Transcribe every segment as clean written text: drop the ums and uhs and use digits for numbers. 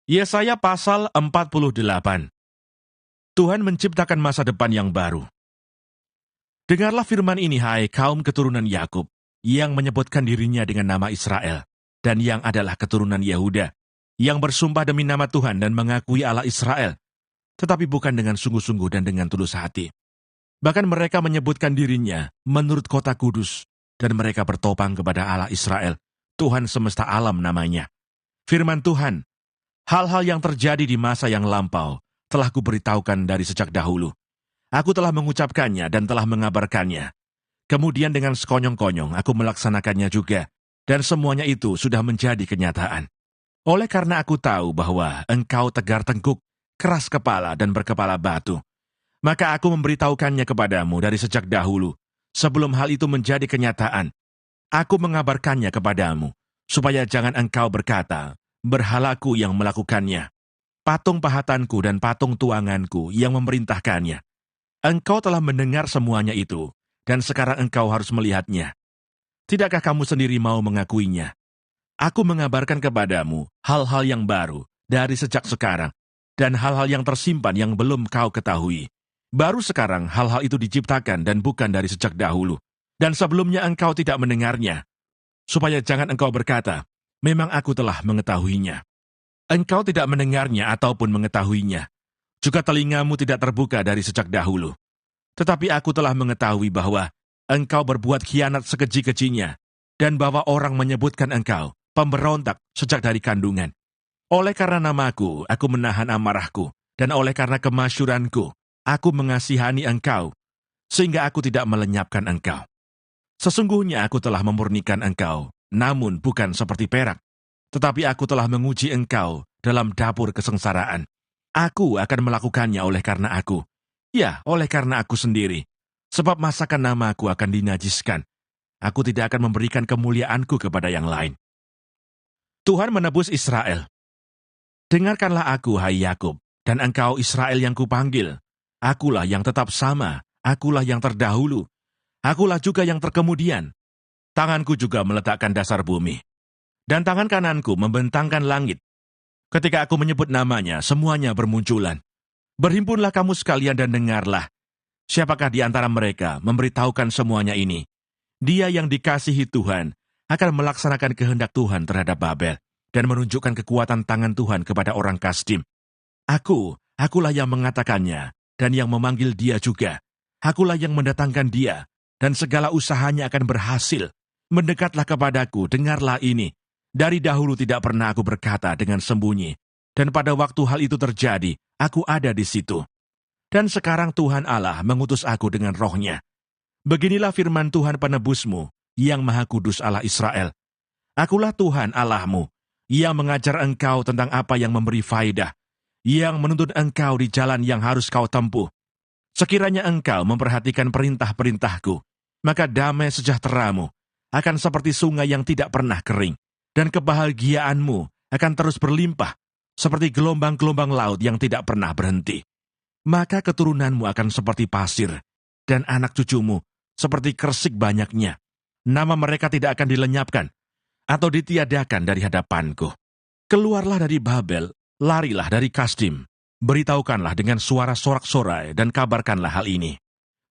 Yesaya pasal 48. Tuhan menciptakan masa depan yang baru. Dengarlah firman ini, hai kaum keturunan Yakub, yang menyebutkan dirinya dengan nama Israel, dan yang adalah keturunan Yehuda, yang bersumpah demi nama Tuhan dan mengakui Allah Israel, tetapi bukan dengan sungguh-sungguh dan dengan tulus hati. Bahkan mereka menyebutkan dirinya menurut kota kudus, dan mereka bertopang kepada Allah Israel, Tuhan semesta alam namanya. Firman Tuhan, hal-hal yang terjadi di masa yang lampau telah kuberitahukan dari sejak dahulu. Aku telah mengucapkannya dan telah mengabarkannya. Kemudian dengan sekonyong-konyong aku melaksanakannya juga, dan semuanya itu sudah menjadi kenyataan. Oleh karena aku tahu bahwa engkau tegar tengkuk, keras kepala dan berkepala batu, maka aku memberitahukannya kepadamu dari sejak dahulu, sebelum hal itu menjadi kenyataan. Aku mengabarkannya kepadamu, supaya jangan engkau berkata, berhalaku yang melakukannya, patung pahatanku dan patung tuanganku yang memerintahkannya. Engkau telah mendengar semuanya itu, dan sekarang engkau harus melihatnya. Tidakkah kamu sendiri mau mengakuinya? Aku mengabarkan kepadamu hal-hal yang baru dari sejak sekarang, dan hal-hal yang tersimpan yang belum kau ketahui. Baru sekarang hal-hal itu diciptakan dan bukan dari sejak dahulu, dan sebelumnya engkau tidak mendengarnya, supaya jangan engkau berkata, memang aku telah mengetahuinya. Engkau tidak mendengarnya ataupun mengetahuinya, juga telingamu tidak terbuka dari sejak dahulu. Tetapi aku telah mengetahui bahwa engkau berbuat khianat sekeji-kejinya, dan bahwa orang menyebutkan engkau pemberontak sejak dari kandungan. Oleh karena namaku, aku menahan amarahku, dan oleh karena kemasyuranku, aku mengasihani engkau, sehingga aku tidak melenyapkan engkau. Sesungguhnya aku telah memurnikan engkau, namun bukan seperti perak. Tetapi aku telah menguji engkau dalam dapur kesengsaraan. Aku akan melakukannya oleh karena aku. Ya, oleh karena aku sendiri. Sebab masakan namaku akan dinajiskan. Aku tidak akan memberikan kemuliaanku kepada yang lain. Tuhan menebus Israel. Dengarkanlah aku, hai Yakub, dan engkau Israel yang kupanggil. Akulah yang tetap sama, akulah yang terdahulu. Akulah juga yang terkemudian. Tanganku juga meletakkan dasar bumi. Dan tangan kananku membentangkan langit. Ketika aku menyebut namanya, semuanya bermunculan. Berhimpunlah kamu sekalian dan dengarlah. Siapakah di antara mereka memberitahukan semuanya ini? Dia yang dikasihi Tuhan akan melaksanakan kehendak Tuhan terhadap Babel dan menunjukkan kekuatan tangan Tuhan kepada orang Kasdim. Akulah yang mengatakannya dan yang memanggil dia juga. Akulah yang mendatangkan dia dan segala usahanya akan berhasil. Mendekatlah kepadaku, dengarlah ini. Dari dahulu tidak pernah aku berkata dengan sembunyi, dan pada waktu hal itu terjadi, aku ada di situ. Dan sekarang Tuhan Allah mengutus aku dengan rohnya. Beginilah firman Tuhan penebusmu, yang Maha Kudus Allah Israel. Akulah Tuhan Allahmu, yang mengajar engkau tentang apa yang memberi faedah, yang menuntun engkau di jalan yang harus kau tempuh. Sekiranya engkau memperhatikan perintah-perintahku, maka damai sejahteramu akan seperti sungai yang tidak pernah kering, dan kebahagiaanmu akan terus berlimpah, seperti gelombang-gelombang laut yang tidak pernah berhenti. Maka keturunanmu akan seperti pasir, dan anak cucumu seperti kersik banyaknya. Nama mereka tidak akan dilenyapkan, atau ditiadakan dari hadapanku. Keluarlah dari Babel, larilah dari Kasdim. Beritahukanlah dengan suara sorak-sorai dan kabarkanlah hal ini.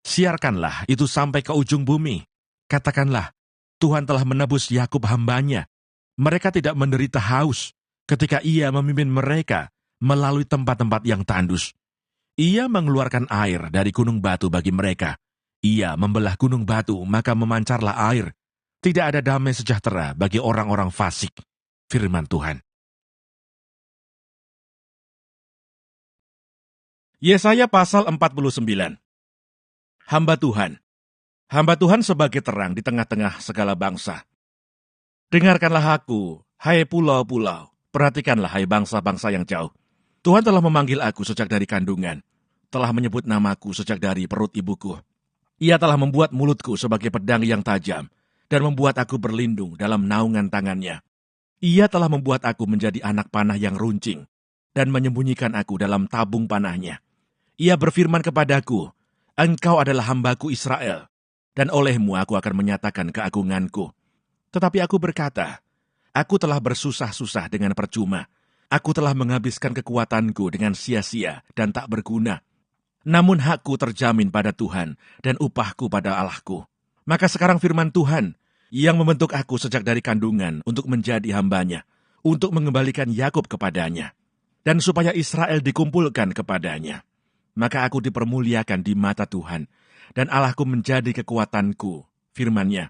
Siarkanlah itu sampai ke ujung bumi. Katakanlah, Tuhan telah menebus Yakub hambanya. Mereka tidak menderita haus ketika ia memimpin mereka melalui tempat-tempat yang tandus. Ia mengeluarkan air dari gunung batu bagi mereka. Ia membelah gunung batu, maka memancarlah air. Tidak ada damai sejahtera bagi orang-orang fasik. Firman Tuhan. Yesaya pasal 49. Hamba Tuhan. Hamba Tuhan sebagai terang di tengah-tengah segala bangsa. Dengarkanlah aku, hai pulau-pulau, perhatikanlah hai bangsa-bangsa yang jauh. Tuhan telah memanggil aku sejak dari kandungan, telah menyebut namaku sejak dari perut ibuku. Ia telah membuat mulutku sebagai pedang yang tajam, dan membuat aku berlindung dalam naungan tangannya. Ia telah membuat aku menjadi anak panah yang runcing, dan menyembunyikan aku dalam tabung panahnya. Ia berfirman kepadaku, engkau adalah hambaku Israel, dan olehmu aku akan menyatakan keagunganku. Tetapi aku berkata, aku telah bersusah-susah dengan percuma. Aku telah menghabiskan kekuatanku dengan sia-sia dan tak berguna. Namun hakku terjamin pada Tuhan dan upahku pada Allahku. Maka sekarang firman Tuhan yang membentuk aku sejak dari kandungan untuk menjadi hambanya, untuk mengembalikan Yakub kepadanya, dan supaya Israel dikumpulkan kepadanya. Maka aku dipermuliakan di mata Tuhan, dan Allahku menjadi kekuatanku. Firman-Nya,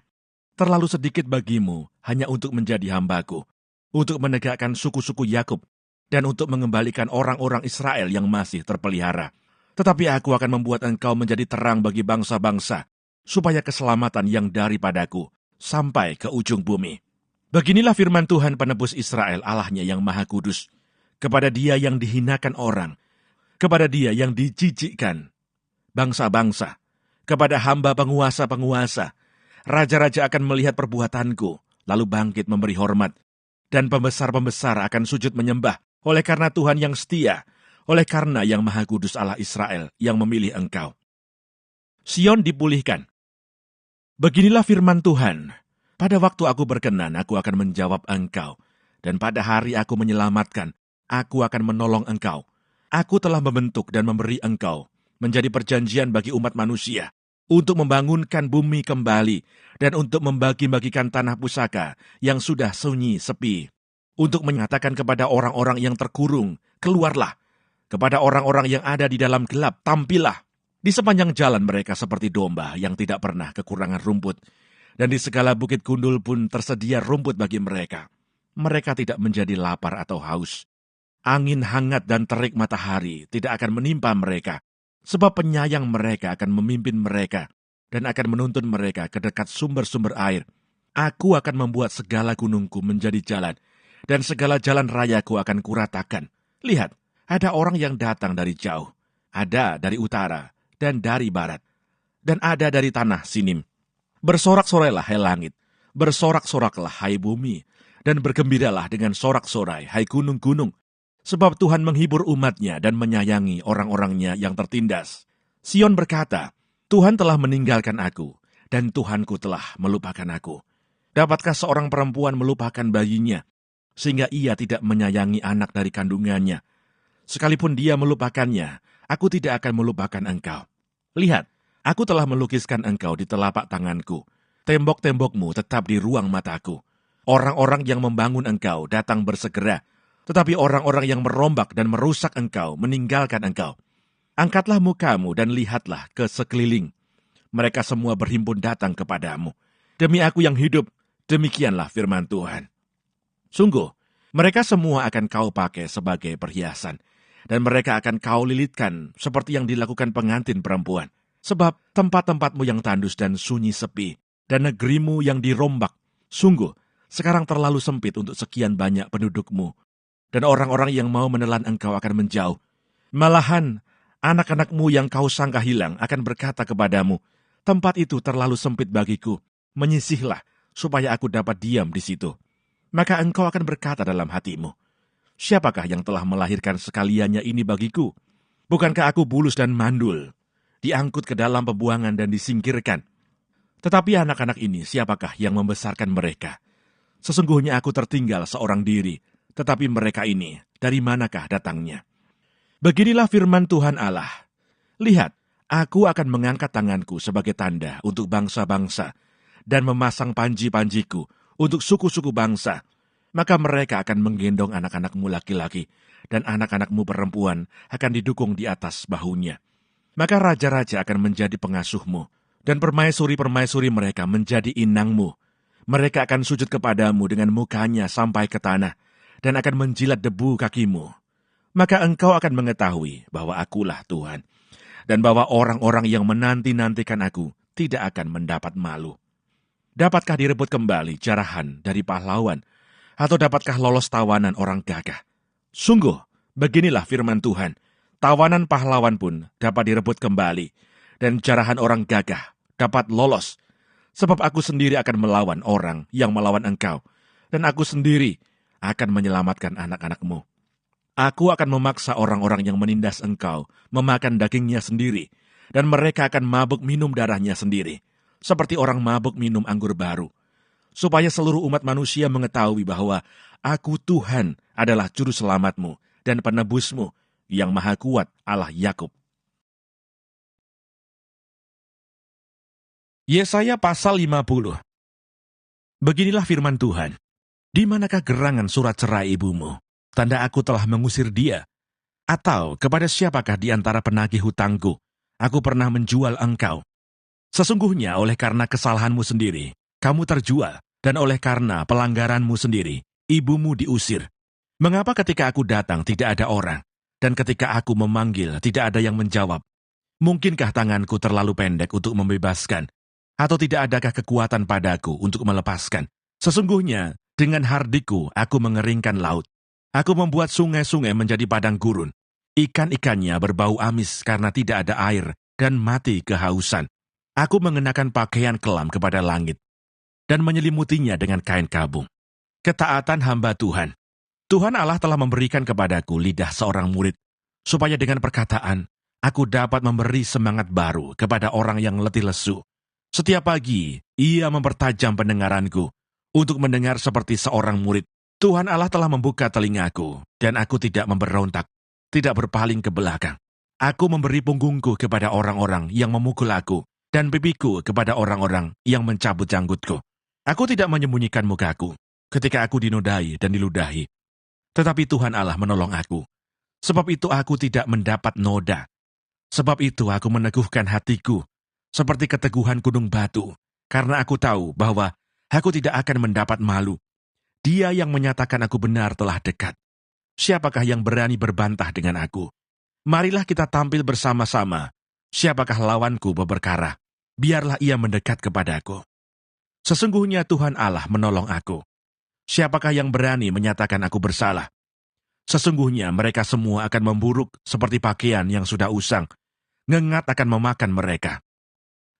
terlalu sedikit bagimu hanya untuk menjadi hambaku, untuk menegakkan suku-suku Yakub, dan untuk mengembalikan orang-orang Israel yang masih terpelihara. Tetapi aku akan membuat engkau menjadi terang bagi bangsa-bangsa, supaya keselamatan yang daripadaku sampai ke ujung bumi. Beginilah firman Tuhan penebus Israel, Allahnya yang maha kudus, kepada dia yang dihinakan orang, kepada dia yang dijijikkan bangsa-bangsa, kepada hamba penguasa-penguasa. Raja-raja akan melihat perbuatanku, lalu bangkit memberi hormat, dan pembesar-pembesar akan sujud menyembah, oleh karena Tuhan yang setia, oleh karena yang maha kudus Allah Israel yang memilih engkau. Sion dipulihkan. Beginilah firman Tuhan, pada waktu aku berkenan, aku akan menjawab engkau, dan pada hari aku menyelamatkan, aku akan menolong engkau. Aku telah membentuk dan memberi engkau menjadi perjanjian bagi umat manusia, untuk membangunkan bumi kembali, dan untuk membagi-bagikan tanah pusaka yang sudah sunyi sepi, untuk menyatakan kepada orang-orang yang terkurung, keluarlah, kepada orang-orang yang ada di dalam gelap, tampillah. Di sepanjang jalan mereka seperti domba yang tidak pernah kekurangan rumput, dan di segala bukit gundul pun tersedia rumput bagi mereka. Mereka tidak menjadi lapar atau haus. Angin hangat dan terik matahari tidak akan menimpa mereka, sebab penyayang mereka akan memimpin mereka dan akan menuntun mereka ke dekat sumber-sumber air. Aku akan membuat segala gunungku menjadi jalan, dan segala jalan rayaku akan kuratakan. Lihat, ada orang yang datang dari jauh, ada dari utara dan dari barat, dan ada dari tanah Sinim. Bersorak-sorailah, hai langit, bersorak-soraklah, hai bumi, dan bergembiralah dengan sorak-sorai, hai gunung-gunung, sebab Tuhan menghibur umatnya dan menyayangi orang-orangnya yang tertindas. Sion berkata, Tuhan telah meninggalkan aku, dan Tuhanku telah melupakan aku. Dapatkah seorang perempuan melupakan bayinya, sehingga ia tidak menyayangi anak dari kandungannya? Sekalipun dia melupakannya, aku tidak akan melupakan engkau. Lihat, aku telah melukiskan engkau di telapak tanganku. Tembok-tembokmu tetap di ruang mataku. Orang-orang yang membangun engkau datang bersegera, tetapi orang-orang yang merombak dan merusak engkau meninggalkan engkau. Angkatlah mukamu dan lihatlah ke sekeliling. Mereka semua berhimpun datang kepadamu. Demi aku yang hidup, demikianlah firman Tuhan. Sungguh, mereka semua akan kau pakai sebagai perhiasan, dan mereka akan kau lilitkan seperti yang dilakukan pengantin perempuan. Sebab tempat-tempatmu yang tandus dan sunyi sepi, dan negerimu yang dirombak, sungguh, sekarang terlalu sempit untuk sekian banyak pendudukmu. Dan orang-orang yang mau menelan engkau akan menjauh. Malahan, anak-anakmu yang kau sangka hilang akan berkata kepadamu, tempat itu terlalu sempit bagiku, menyisihlah, supaya aku dapat diam di situ. Maka engkau akan berkata dalam hatimu, siapakah yang telah melahirkan sekaliannya ini bagiku? Bukankah aku bulus dan mandul, diangkut ke dalam pembuangan dan disingkirkan? Tetapi anak-anak ini siapakah yang membesarkan mereka? Sesungguhnya aku tertinggal seorang diri, tetapi mereka ini, dari manakah datangnya? Beginilah firman Tuhan Allah. Lihat, aku akan mengangkat tanganku sebagai tanda untuk bangsa-bangsa, dan memasang panji-panjiku untuk suku-suku bangsa. Maka mereka akan menggendong anak-anakmu laki-laki, dan anak-anakmu perempuan akan didukung di atas bahunya. Maka raja-raja akan menjadi pengasuhmu, dan permaisuri-permaisuri mereka menjadi inangmu. Mereka akan sujud kepadamu dengan mukanya sampai ke tanah, dan akan menjilat debu kakimu. Maka engkau akan mengetahui bahwa akulah Tuhan, dan bahwa orang-orang yang menanti-nantikan aku tidak akan mendapat malu. Dapatkah direbut kembali jarahan dari pahlawan, atau dapatkah lolos tawanan orang gagah? Sungguh, beginilah firman Tuhan, tawanan pahlawan pun dapat direbut kembali, dan jarahan orang gagah dapat lolos. Sebab aku sendiri akan melawan orang yang melawan engkau, dan aku sendiri akan menyelamatkan anak-anakmu. Aku akan memaksa orang-orang yang menindas engkau memakan dagingnya sendiri, dan mereka akan mabuk minum darahnya sendiri, seperti orang mabuk minum anggur baru, supaya seluruh umat manusia mengetahui bahwa aku Tuhan, adalah juru selamatmu dan penebusmu yang maha kuat, Allah Yakub. Yesaya pasal 50. Beginilah firman Tuhan. Di manakah gerangan surat cerai ibumu? Tanda aku telah mengusir dia. Atau kepada siapakah di antara penagih hutangku aku pernah menjual engkau? Sesungguhnya oleh karena kesalahanmu sendiri, kamu terjual, dan oleh karena pelanggaranmu sendiri, ibumu diusir. Mengapa ketika aku datang tidak ada orang, dan ketika aku memanggil tidak ada yang menjawab? Mungkinkah tanganku terlalu pendek untuk membebaskan? Atau tidak adakah kekuatan padaku untuk melepaskan? Sesungguhnya, dengan hardiku aku mengeringkan laut. Aku membuat sungai-sungai menjadi padang gurun. Ikan-ikannya berbau amis karena tidak ada air dan mati kehausan. Aku mengenakan pakaian kelam kepada langit dan menyelimutinya dengan kain kabung. Ketaatan hamba Tuhan. Tuhan Allah telah memberikan kepadaku lidah seorang murid, supaya dengan perkataan, aku dapat memberi semangat baru kepada orang yang letih lesu. Setiap pagi, ia mempertajam pendengaranku, untuk mendengar seperti seorang murid. Tuhan Allah telah membuka telingaku, dan aku tidak memberontak, tidak berpaling ke belakang. Aku memberi punggungku kepada orang-orang yang memukul aku, dan pipiku kepada orang-orang yang mencabut janggutku. Aku tidak menyembunyikan mukaku, ketika aku dinodai dan diludahi. Tetapi Tuhan Allah menolong aku. Sebab itu aku tidak mendapat noda. Sebab itu aku meneguhkan hatiku, seperti keteguhan gunung batu, karena aku tahu bahwa aku tidak akan mendapat malu. Dia yang menyatakan aku benar telah dekat. Siapakah yang berani berbantah dengan aku? Marilah kita tampil bersama-sama. Siapakah lawanku berperkara? Biarlah ia mendekat kepadaku. Sesungguhnya Tuhan Allah menolong aku. Siapakah yang berani menyatakan aku bersalah? Sesungguhnya mereka semua akan memburuk seperti pakaian yang sudah usang. Ngengat akan memakan mereka.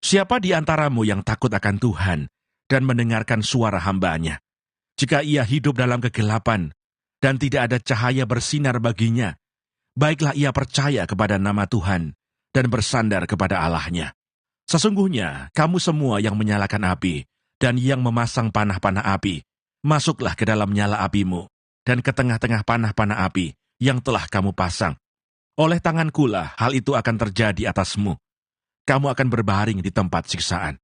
Siapa di antaramu yang takut akan Tuhan dan mendengarkan suara hamba-Nya? Jika ia hidup dalam kegelapan dan tidak ada cahaya bersinar baginya, baiklah ia percaya kepada nama Tuhan dan bersandar kepada Allah-Nya. Sesungguhnya kamu semua yang menyalakan api dan yang memasang panah-panah api, masuklah ke dalam nyala apimu dan ke tengah-tengah panah-panah api yang telah kamu pasang. Oleh tangankulah hal itu akan terjadi atasmu. Kamu akan berbaring di tempat siksaan.